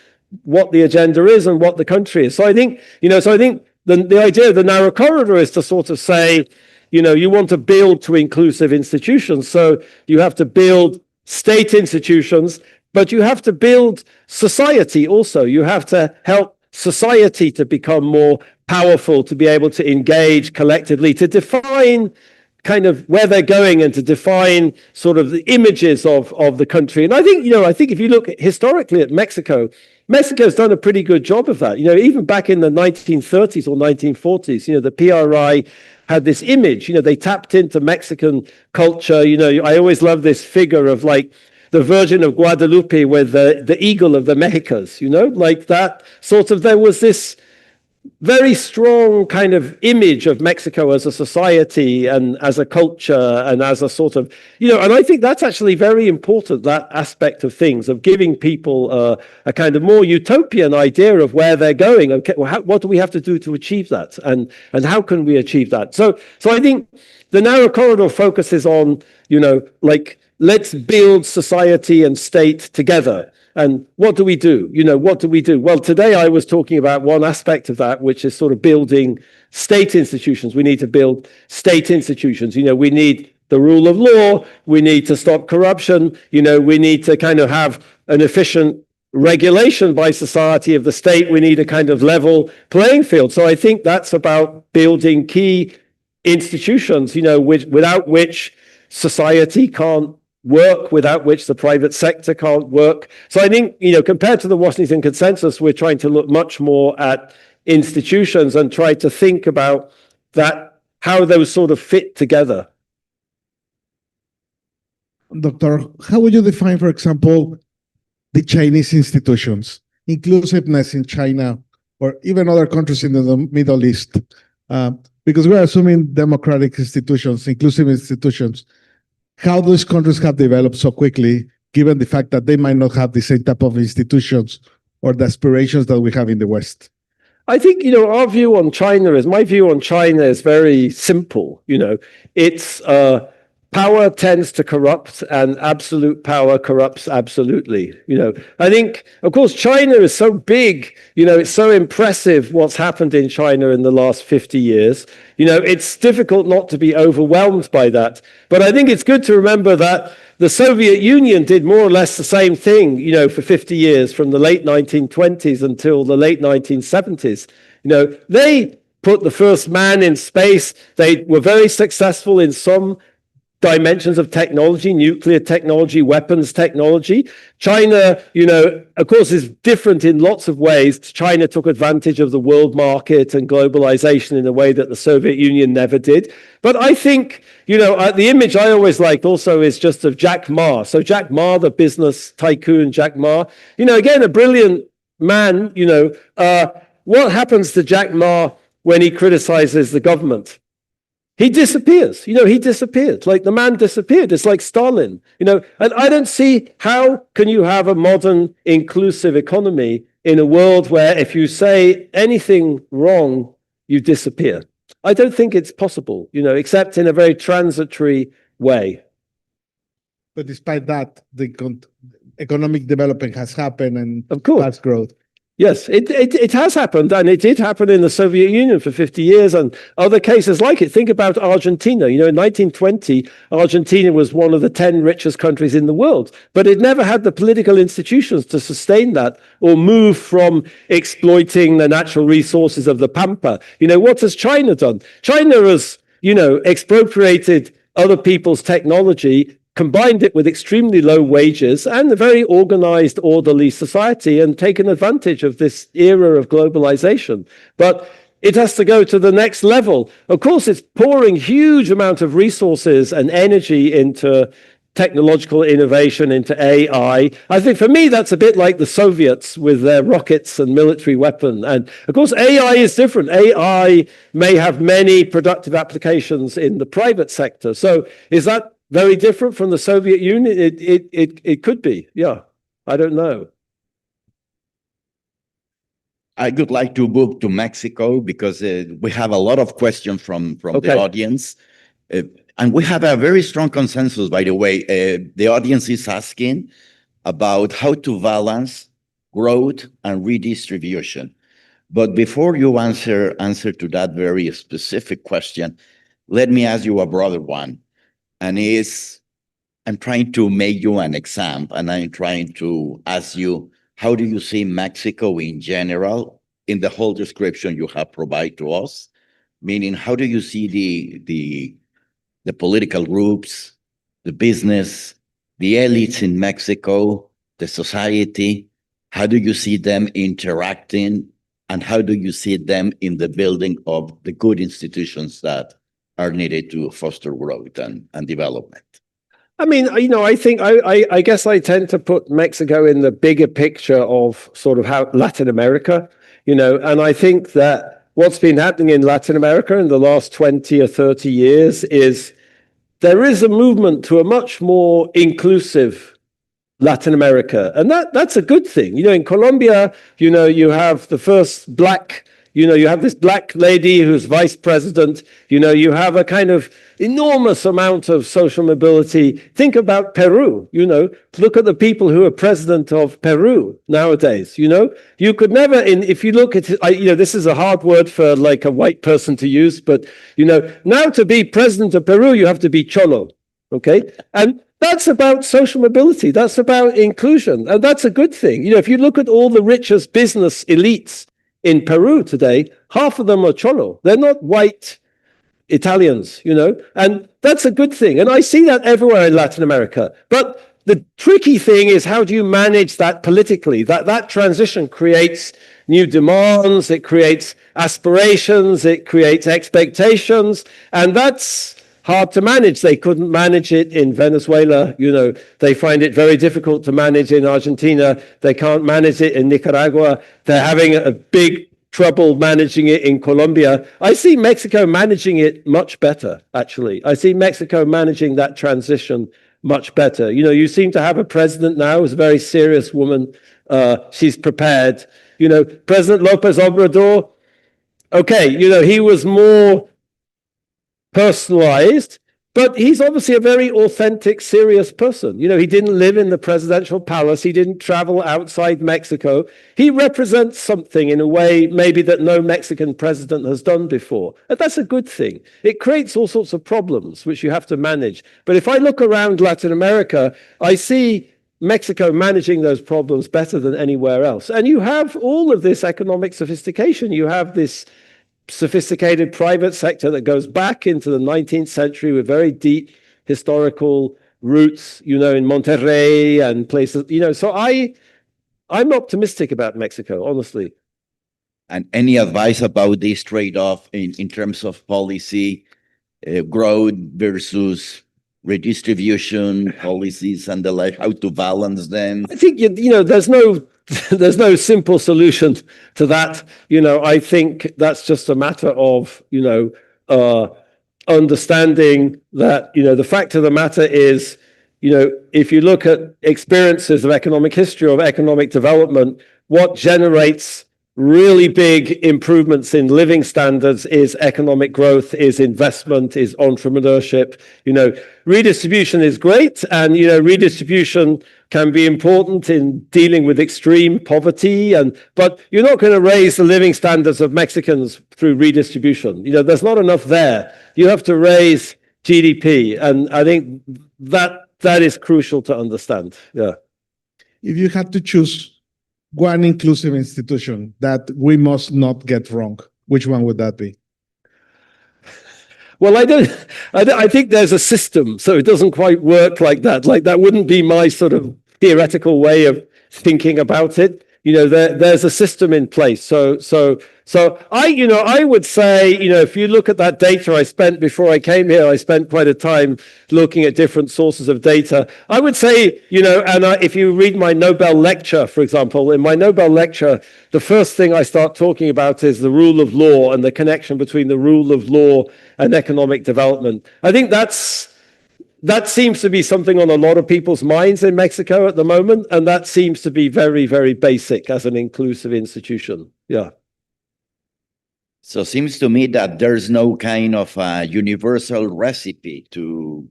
what the agenda is and what the country is. So I think, the idea of the narrow corridor is to sort of say, you want to build to inclusive institutions. So you have to build state institutions, but you have to build society also. You have to help society to become more powerful, to be able to engage collectively, to define kind of where they're going, and to define sort of the images of the country. And I think if you look historically at Mexico's done a pretty good job of that. Even back in the 1930s or 1940s, the PRI had this image. They tapped into Mexican culture. I always love this figure of like the Virgin of Guadalupe with the eagle of the Mexicas, like that sort of, there was this very strong kind of image of Mexico as a society and as a culture and as a sort of, and I think that's actually very important, that aspect of things, of giving people a kind of more utopian idea of where they're going. Okay, well, what do we have to do to achieve that? And how can we achieve that? So I think the narrow corridor focuses on, like, let's build society and state together. And what do we do? What do we do? Well, today I was talking about one aspect of that, which is sort of building state institutions. We need to build state institutions. We need the rule of law. We need to stop corruption. We need to kind of have an efficient regulation by society of the state. We need a kind of level playing field. So I think that's about building key institutions, without which society can't work, without which the private sector can't work. So I think, compared to the Washington Consensus, we're trying to look much more at institutions and try to think about that, how those sort of fit together. Doctor, how would you define, for example, the Chinese institutions, inclusiveness in China, or even other countries in the Middle East? Because we're assuming democratic institutions, inclusive institutions, how those countries have developed so quickly, given the fact that they might not have the same type of institutions or the aspirations that we have in the West? I think, my view on China is very simple. It's power tends to corrupt, and absolute power corrupts absolutely. I think, of course, China is so big, it's so impressive what's happened in China in the last 50 years. It's difficult not to be overwhelmed by that. But I think it's good to remember that the Soviet Union did more or less the same thing, for 50 years, from the late 1920s until the late 1970s. They put the first man in space. They were very successful in some dimensions of technology, nuclear technology, weapons technology. China, of course, is different in lots of ways. China took advantage of the world market and globalization in a way that the Soviet Union never did. But I think, the image I always liked also is just of Jack Ma. So Jack Ma, the business tycoon Jack Ma, again, a brilliant man, what happens to Jack Ma when he criticizes the government? He disappears. He disappeared. Like, the man disappeared. It's like Stalin. And I don't see how can you have a modern inclusive economy in a world where if you say anything wrong, you disappear. I don't think it's possible, except in a very transitory way. But despite that, the economic development has happened, and of course, fast growth. Yes, it has happened, and it did happen in the Soviet Union for 50 years and other cases like it. Think about Argentina. In 1920, Argentina was one of the 10 richest countries in the world, but it never had the political institutions to sustain that or move from exploiting the natural resources of the Pampa. What has China done? China has, expropriated other people's technology, combined it with extremely low wages and a very organized, orderly society, and taken advantage of this era of globalization. But it has to go to the next level. Of course, it's pouring huge amount of resources and energy into technological innovation, into AI. I think for me, that's a bit like the Soviets with their rockets and military weapon. And of course, AI is different. AI may have many productive applications in the private sector. So is that very different from the Soviet Union? It could be, yeah. I don't know. I would like to move to Mexico because we have a lot of questions from the audience. And we have a very strong consensus, by the way. The audience is asking about how to balance growth and redistribution. But before you answer to that very specific question, let me ask you a broader one. And I'm trying to make you an example, and I'm trying to ask you, how do you see Mexico in general in the whole description you have provided to us? Meaning, how do you see the political groups, the business, the elites in Mexico, the society? How do you see them interacting? And how do you see them in the building of the good institutions that are needed to foster growth and development? I mean, I think I guess I tend to put Mexico in the bigger picture of sort of how Latin America. you know, and I think that what's been happening in Latin America in the last 20 or 30 years is there is a movement to a much more inclusive Latin America. And that's a good thing. You know, in Colombia, you know, you have the first black, you know, you have this black lady who's vice president. You know, you have a kind of enormous amount of social mobility. Think about Peru, you know, look at the people who are president of Peru nowadays, you know. You could never, if you look at it, you know, this is a hard word for like a white person to use, but, you know, now to be president of Peru, you have to be cholo, okay? And that's about social mobility. That's about inclusion. And that's a good thing. You know, if you look at all the richest business elites in Peru today, half of them are cholo. They're not white Italians, you know, and that's a good thing. And I see that everywhere in Latin America. But the tricky thing is, how do you manage that politically? That transition creates new demands, it creates aspirations, it creates expectations, and that's hard to manage. They couldn't manage it in Venezuela. You know, they find it very difficult to manage in Argentina. They can't manage it in Nicaragua. They're having a big trouble managing it in Colombia. I see Mexico managing it much better, actually. I see Mexico managing that transition much better. You know, you seem to have a president now who's a very serious woman. She's prepared. You know, President Lopez Obrador, okay, you know, he was more personalized, but he's obviously a very authentic, serious person. You know, he didn't live in the presidential palace. He didn't travel outside Mexico. He represents something in a way maybe that no Mexican president has done before. And that's a good thing. It creates all sorts of problems, which you have to manage. But if I look around Latin America, I see Mexico managing those problems better than anywhere else. And you have all of this economic sophistication. You have this sophisticated private sector that goes back into the 19th century with very deep historical roots, you know, in Monterrey and places, you know. So I'm optimistic about Mexico, honestly. And any advice about this trade-off in terms of policy, growth versus redistribution policies and the like, how to balance them? I think, you know, there's no simple solution to that. You know, I think that's just a matter of, you know, understanding that, you know, the fact of the matter is, you know, if you look at experiences of economic history, of economic development, what generates really big improvements in living standards is economic growth, is investment, is entrepreneurship. You know, redistribution is great, and, you know, redistribution can be important in dealing with extreme poverty, but you're not going to raise the living standards of Mexicans through redistribution. You know, there's not enough there. You have to raise GDP, and I think that is crucial to understand. Yeah. If you had to choose one inclusive institution that we must not get wrong, which one would that be? Well, I think there's a system, so it doesn't quite work like that. Like, that wouldn't be my sort of theoretical way of thinking about it. You know, there's a system in place. So I would say, you know, if you look at that data I spent before I came here, I spent quite a time looking at different sources of data. I would say, you know, and if you read my Nobel lecture, for example, in my Nobel lecture, the first thing I start talking about is the rule of law and the connection between the rule of law and economic development. I think that seems to be something on a lot of people's minds in Mexico at the moment, and that seems to be very, very basic as an inclusive institution. Yeah. So it seems to me that there's no kind of universal recipe to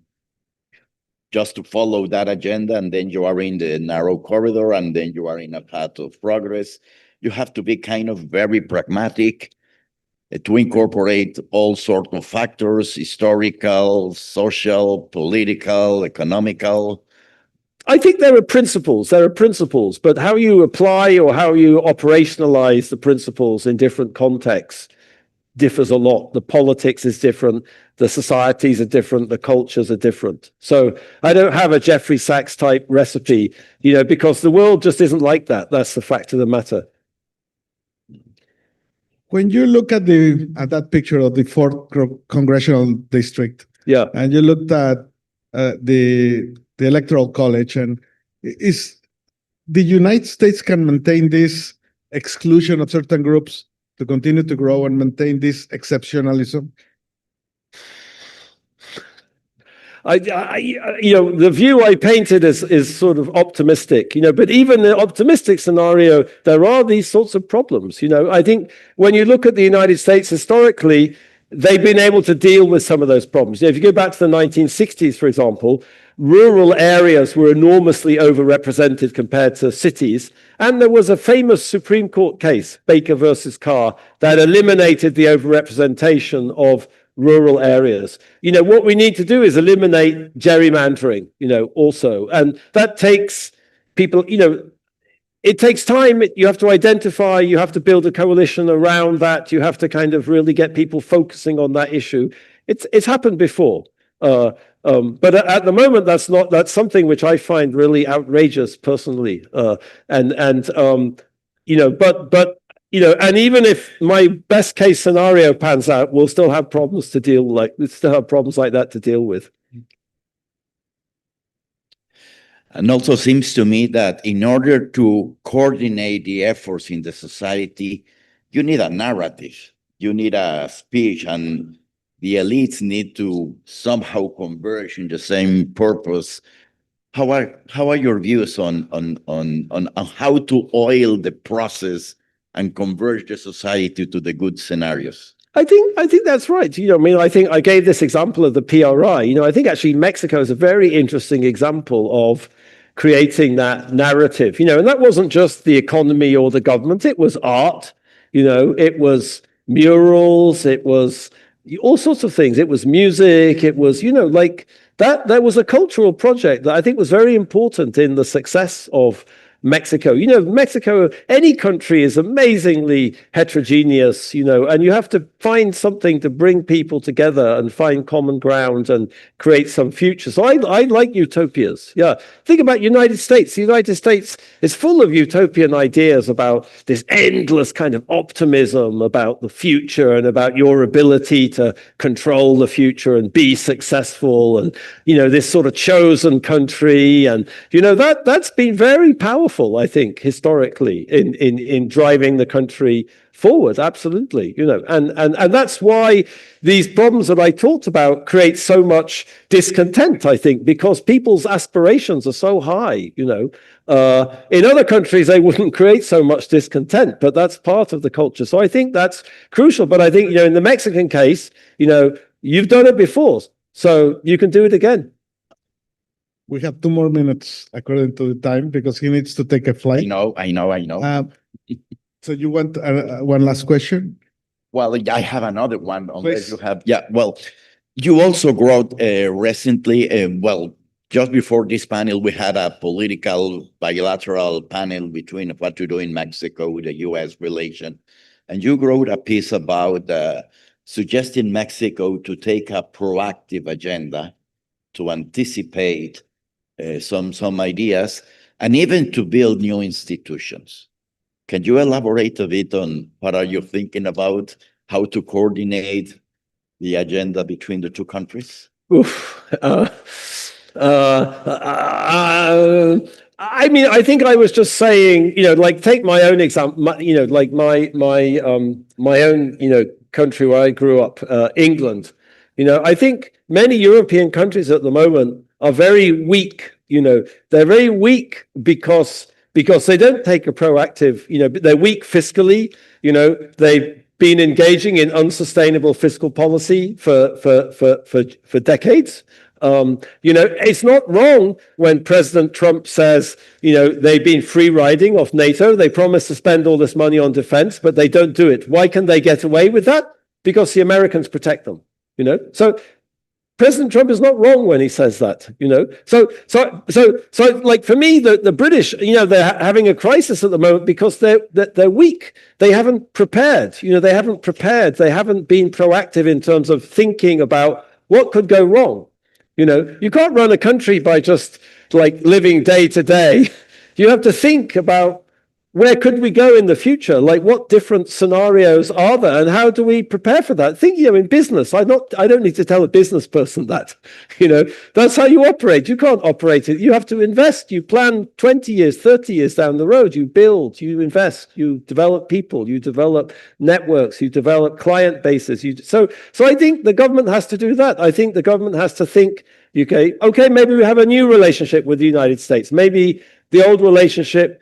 just to follow that agenda, and then you are in the narrow corridor, and then you are in a path of progress. You have to be kind of very pragmatic to incorporate all sorts of factors, historical, social, political, economical. I think there are principles, but how you apply or how you operationalize the principles in different contexts differs a lot. The politics is different, the societies are different, the cultures are different. So I don't have a Jeffrey Sachs type recipe, you know, because the world just isn't like that. That's the fact of the matter. When you look at that picture of the 4th congressional district, yeah, and you looked at the electoral college, and is the United States can maintain this exclusion of certain groups to continue to grow and maintain this exceptionalism? The view I painted is sort of optimistic, but even in the optimistic scenario, there are these sorts of problems. I think when you look at the United States historically, they've been able to deal with some of those problems. If you go back to the 1960s, for example, rural areas were enormously overrepresented compared to cities. And there was a famous Supreme Court case, Baker versus Carr, that eliminated the overrepresentation of rural areas. What we need to do is eliminate gerrymandering, also. And that takes people, it takes time. You have to identify, you have to build a coalition around that. You have to kind of really get people focusing on that issue. It's happened before. But at the moment, that's something which I find really outrageous personally. And even if my best case scenario pans out, we'll still have problems like that to deal with. And also seems to me that in order to coordinate the efforts in the society, you need a narrative, you need a speech, and the elites need to somehow converge in the same purpose. How are your views on how to oil the process and converge the society to the good scenarios? I think that's right. I think I gave this example of the PRI. I think actually Mexico is a very interesting example of creating that narrative. And that wasn't just the economy or the government. It was art. It was murals. It was all sorts of things. It was music. It was, like that. There was a cultural project that I think was very important in the success of Mexico. Mexico, any country is amazingly heterogeneous, and you have to find something to bring people together and find common ground and create some future. So I like utopias. Yeah. Think about United States. The United States is full of utopian ideas about this endless kind of optimism about the future and about your ability to control the future and be successful, and this sort of chosen country, and that's been very powerful, I think, historically in driving the country forward. Absolutely. And that's why these problems that I talked about create so much discontent, I think, because people's aspirations are so high. In other countries, they wouldn't create so much discontent, but that's part of the culture. So I think that's crucial. But I think, in the Mexican case, you've done it before, so you can do it again. We have 2 more minutes according to the time because he needs to take a flight. I know. So you want one last question? Well, I have another one. Unless Please. you have, yeah. Well, you also wrote recently. Just before this panel, we had a political bilateral panel between what to do in Mexico with the U.S. relation, and you wrote a piece about suggesting Mexico to take a proactive agenda to anticipate some ideas, and even to build new institutions. Can you elaborate a bit on what are you thinking about, how to coordinate the agenda between the two countries? I think I was just saying, take my own example, like my own, country where I grew up, England. I think many European countries at the moment are very weak. They're very weak because they don't take a proactive, they're weak fiscally. They've been engaging in unsustainable fiscal policy for decades. It's not wrong when President Trump says, they've been free riding off NATO. They promise to spend all this money on defense, but they don't do it. Why can they get away with that? Because the Americans protect them. So President Trump is not wrong when he says that. So like for me, the British, they're having a crisis at the moment because they're weak. They haven't prepared. They haven't prepared. They haven't been proactive in terms of thinking about what could go wrong. You can't run a country by just like living day to day. You have to think about where could we go in the future? Like, what different scenarios are there, and how do we prepare for that? Think, in business, I don't need to tell a business person that, that's how you operate. You can't operate it. You have to invest. You plan 20 years, 30 years down the road. You build, you invest, you develop people, you develop networks, you develop client bases. So I think the government has to do that. I think the government has to think, okay, maybe we have a new relationship with the United States. Maybe the old relationship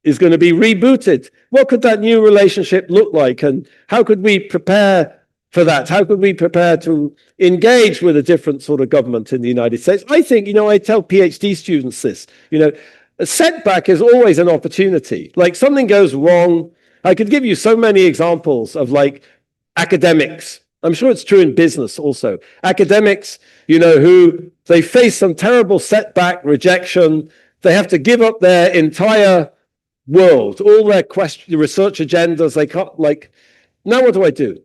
is going to be rebooted. What could that new relationship look like? And how could we prepare for that? How could we prepare to engage with a different sort of government in the United States? I think, I tell PhD students this, a setback is always an opportunity. Like, something goes wrong. I could give you so many examples of, like, academics. I'm sure it's true in business also. Academics, who they face some terrible setback, rejection. They have to give up their entire world, all their research agendas. They can't, now what do?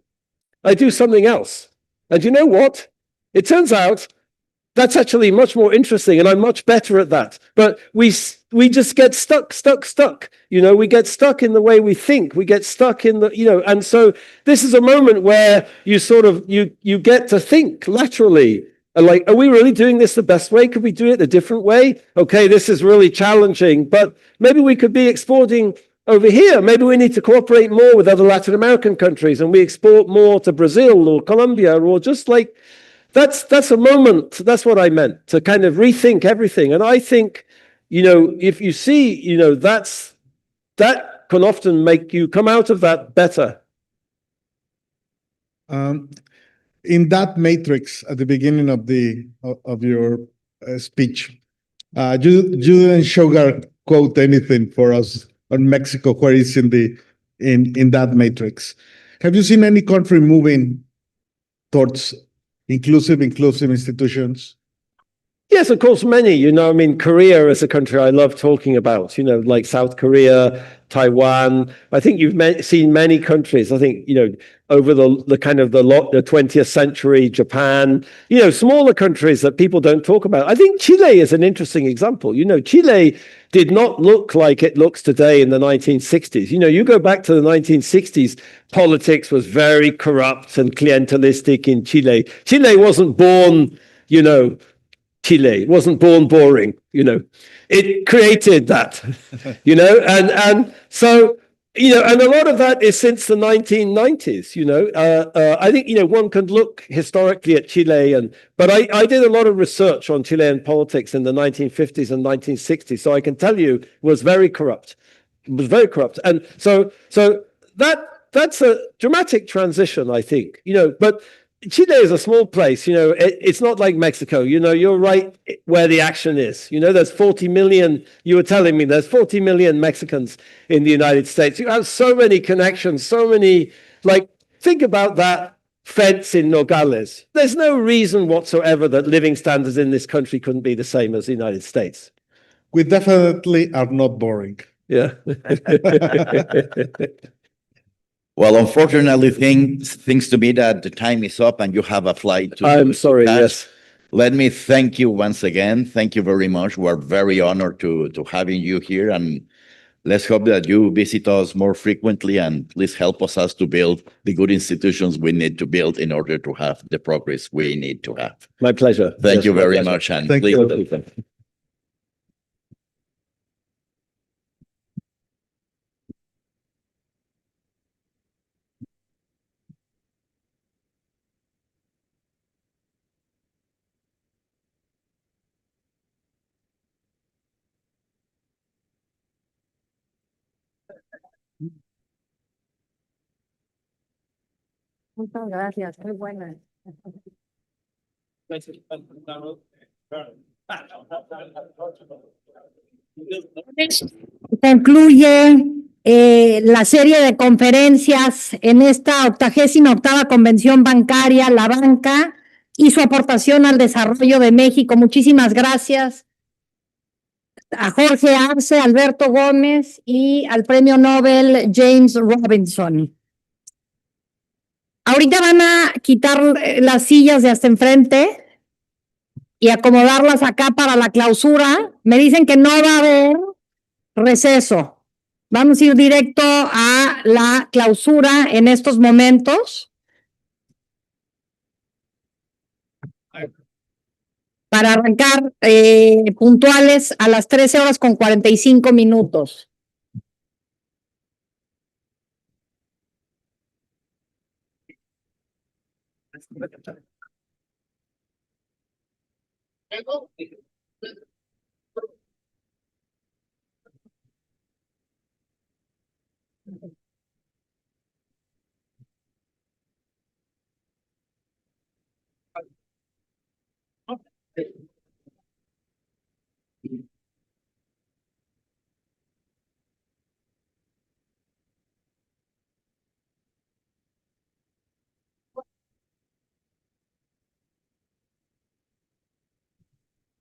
I do something else. And you know what? It turns out that's actually much more interesting, and I'm much better at that. But we just get stuck. We get stuck in the way we think. We get stuck in the, and so this is a moment where you sort of, you get to think laterally. Like, are we really doing this the best way? Could we do it a different way? Okay, this is really challenging, but maybe we could be exporting over here. Maybe we need to cooperate more with other Latin American countries, and we export more to Brazil or Colombia, or just like, that's a moment. That's what I meant, to kind of rethink everything. And I think, if you see, that can often make you come out of that better. In that matrix at the beginning of your speech, you didn't sugarcoat anything for us on Mexico, where it's in that matrix. Have you seen any country moving towards inclusive institutions? Yes, of course, many. Korea is a country I love talking about, like South Korea, Taiwan. I think you've seen many countries, I think, over the kind of the 20th century, Japan, smaller countries that people don't talk about. I think Chile is an interesting example. Chile did not look like it looks today in the 1960s. You go back to the 1960s, politics was very corrupt and clientelistic in Chile. Chile wasn't born, Chile wasn't born boring, it created that, and so, and a lot of that is since the 1990s, I think, one can look historically at Chile, but I did a lot of research on Chilean politics in the 1950s and 1960s, so I can tell you it was very corrupt. It was very corrupt. And so that's a dramatic transition, I think, but Chile is a small place, it's not like Mexico, you're right where the action is. There's 40 million, you were telling me, there's 40 million Mexicans in the United States. You have so many connections, so many, think about that fence in Nogales. There's no reason whatsoever that living standards in this country couldn't be the same as the United States. We definitely are not boring. Yeah. Well, unfortunately, things to me that the time is up and you have a flight to. I'm sorry, catch. yes. Let me thank you once again. Thank you very much. We're very honored to having you here, and let's hope that you visit us more frequently and please help us to build the good institutions we need to build in order to have the progress we need to have. My pleasure. Thank you very much. And Thank please, you. Muchas gracias, muy buena. Concluye la serie de conferencias en esta 88ª Convención Bancaria, la banca y su aportación al desarrollo de México. Muchísimas gracias a Jorge Arce, Alberto Gómez y al Premio Nobel James Robinson. Ahorita van a quitar las sillas de hasta enfrente y acomodarlas acá para la clausura. Me dicen que no va a haber receso. Vamos a ir directo a la clausura en estos momentos. Para arrancar puntuales a las 13:45.